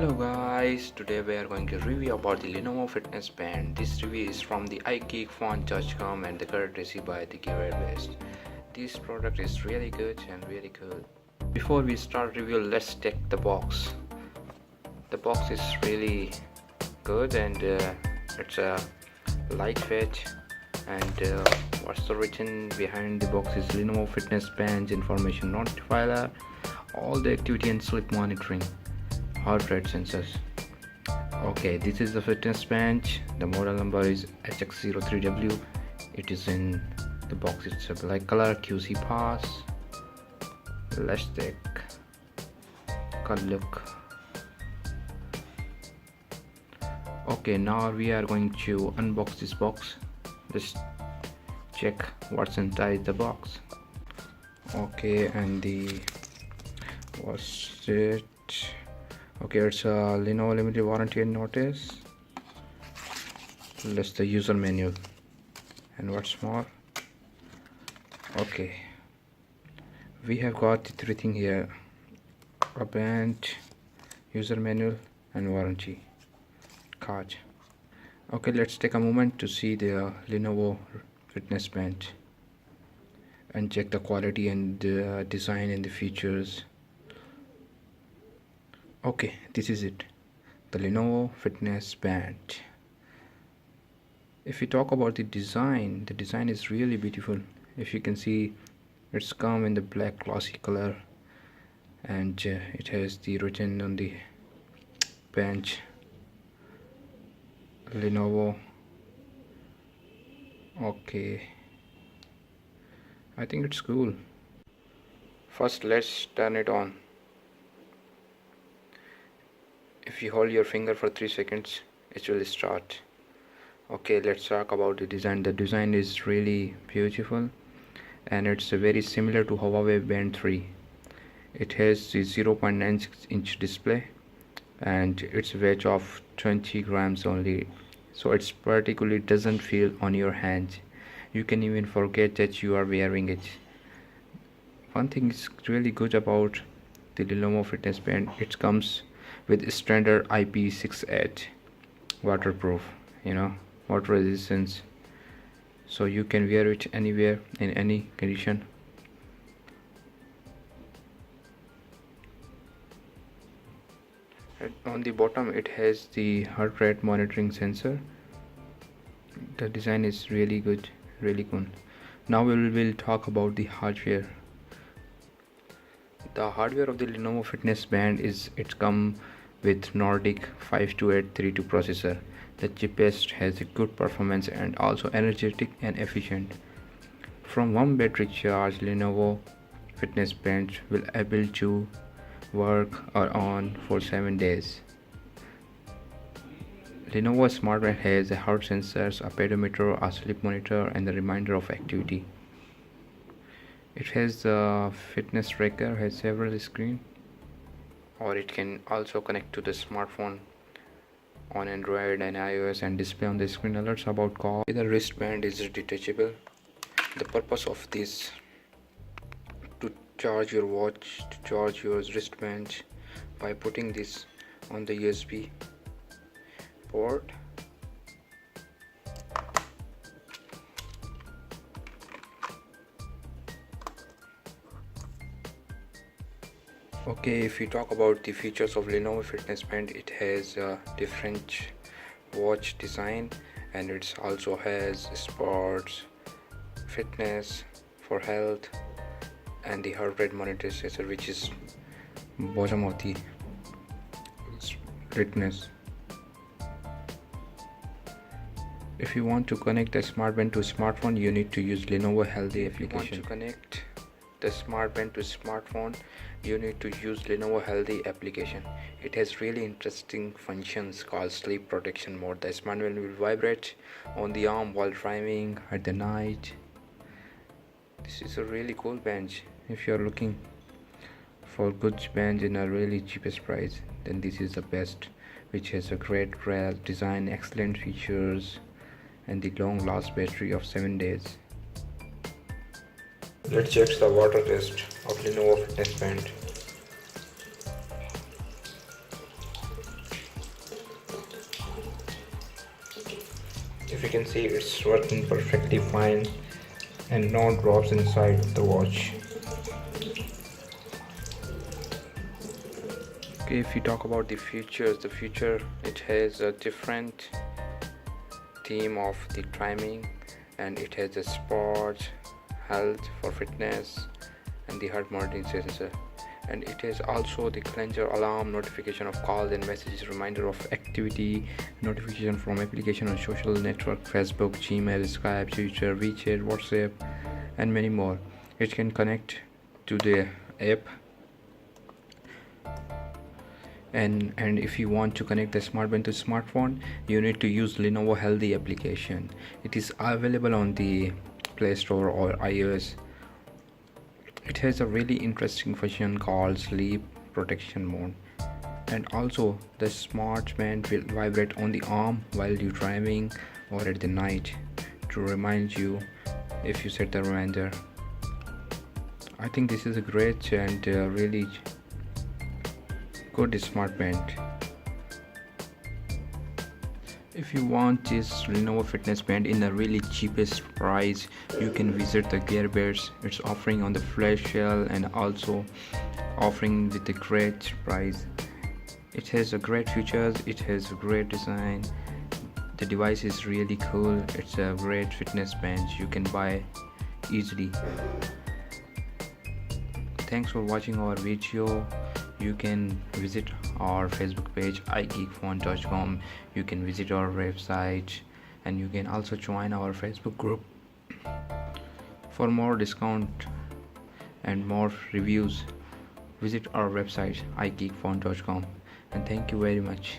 Hello guys, today we are going to review about the Lenovo fitness band. This review is from the iGeekFun.com and the courtesy by the Gearbest. This product is really good and really cool. Before we start review, let's check the box. The box is really good and it's a lightweight, and what's the written behind the box is Lenovo fitness band information notifier, all the activity and sleep monitoring, heart rate sensors. Okay, this is the fitness bench. The model number is HX03W. It is in the box. It's a black color, QC pass. Let's take a look. Okay, now we are going to unbox this box. Let's check what's inside the box. Okay, and what's it? Okay, it's a Lenovo limited warranty and notice. That's the user manual. And what's more, okay, we have got the three things here: a band, user manual, and warranty card. Okay, let's take a moment to see the Lenovo fitness band and check the quality and the design and the features. Okay, this is it, the Lenovo fitness band. If we talk about the design is really beautiful. If you can see, it's come in the black glossy color, and it has the written on the bench Lenovo. Okay, I think it's cool. First, let's turn it on. If you hold your finger for 3 seconds, it will start. Okay, let's talk about the design. The design is really beautiful, and it's very similar to Huawei Band 3. It has the 0.96 inch display, and it's weight of 20 grams only, so it particularly doesn't feel on your hand. You can even forget that you are wearing it. One thing is really good about the Lenovo fitness band: it comes with standard IP68 waterproof, water resistance, so you can wear it anywhere in any condition. On the bottom, it has the heart rate monitoring sensor. The design is really good, really cool. Now we will talk about the hardware. The hardware of the Lenovo fitness band is it come with Nordic 52832 processor. The Gearbest has a good performance and also energetic and efficient. From one battery charge, Lenovo fitness band will able to work or on for 7 days. Lenovo smartband has a heart sensors, a pedometer, a sleep monitor, and the reminder of activity. It has a fitness tracker, has several screens, or it can also connect to the smartphone on Android and iOS and display on the screen alerts about call. The wristband is detachable. The purpose of this, to charge your watch, to charge your wristband by putting this on the USB port. Okay, if we talk about the features of Lenovo fitness band, it has a different watch design, and it also has sports, fitness, for health, and the heart rate monitor sensor, which is bottom of the fitness. If you want to connect the smartband to smartphone, you need to use Lenovo Healthy application. To connect the smartband to smartphone, you need to use Lenovo Healthy application. It has really interesting functions called sleep protection mode. The smartband will vibrate on the arm while driving at the night. This is a really cool bench. If you are looking for good bench in a really cheapest price, then this is the best, which has a great design, excellent features, and the long last battery of 7 days. Let's check the water test of Lenovo fitness band. If you can see, it's working perfectly fine and no drops inside the watch. Okay, if you talk about the features, it has a different theme of the timing, and it has the sport, health for fitness, and the heart monitoring sensor. And it has also the cleanser alarm, notification of calls and messages, reminder of activity, notification from application on social network, Facebook, Gmail, Skype, Twitter, WeChat, WhatsApp, and many more. It can connect to the app, and if you want to connect the smartband to smartphone, you need to use Lenovo Healthy application. It is available on the Play Store or iOS. It has a really interesting function called sleep protection mode, and also the smartband will vibrate on the arm while you're driving or at the night to remind you if you set the reminder. I think this is a great and really good smartband. If you want this Lenovo fitness band in the really cheapest price, you can visit the Gearbest. It's offering on the flash sale and also offering with a great price. It has a great features, it has a great design. The device is really cool. It's a great fitness band you can buy easily. Thanks for watching our video. You can visit our Facebook page igeekphone.com. You can visit our website, and you can also join our Facebook group. For more discount and more reviews, visit our website igeekphone.com. And thank you very much.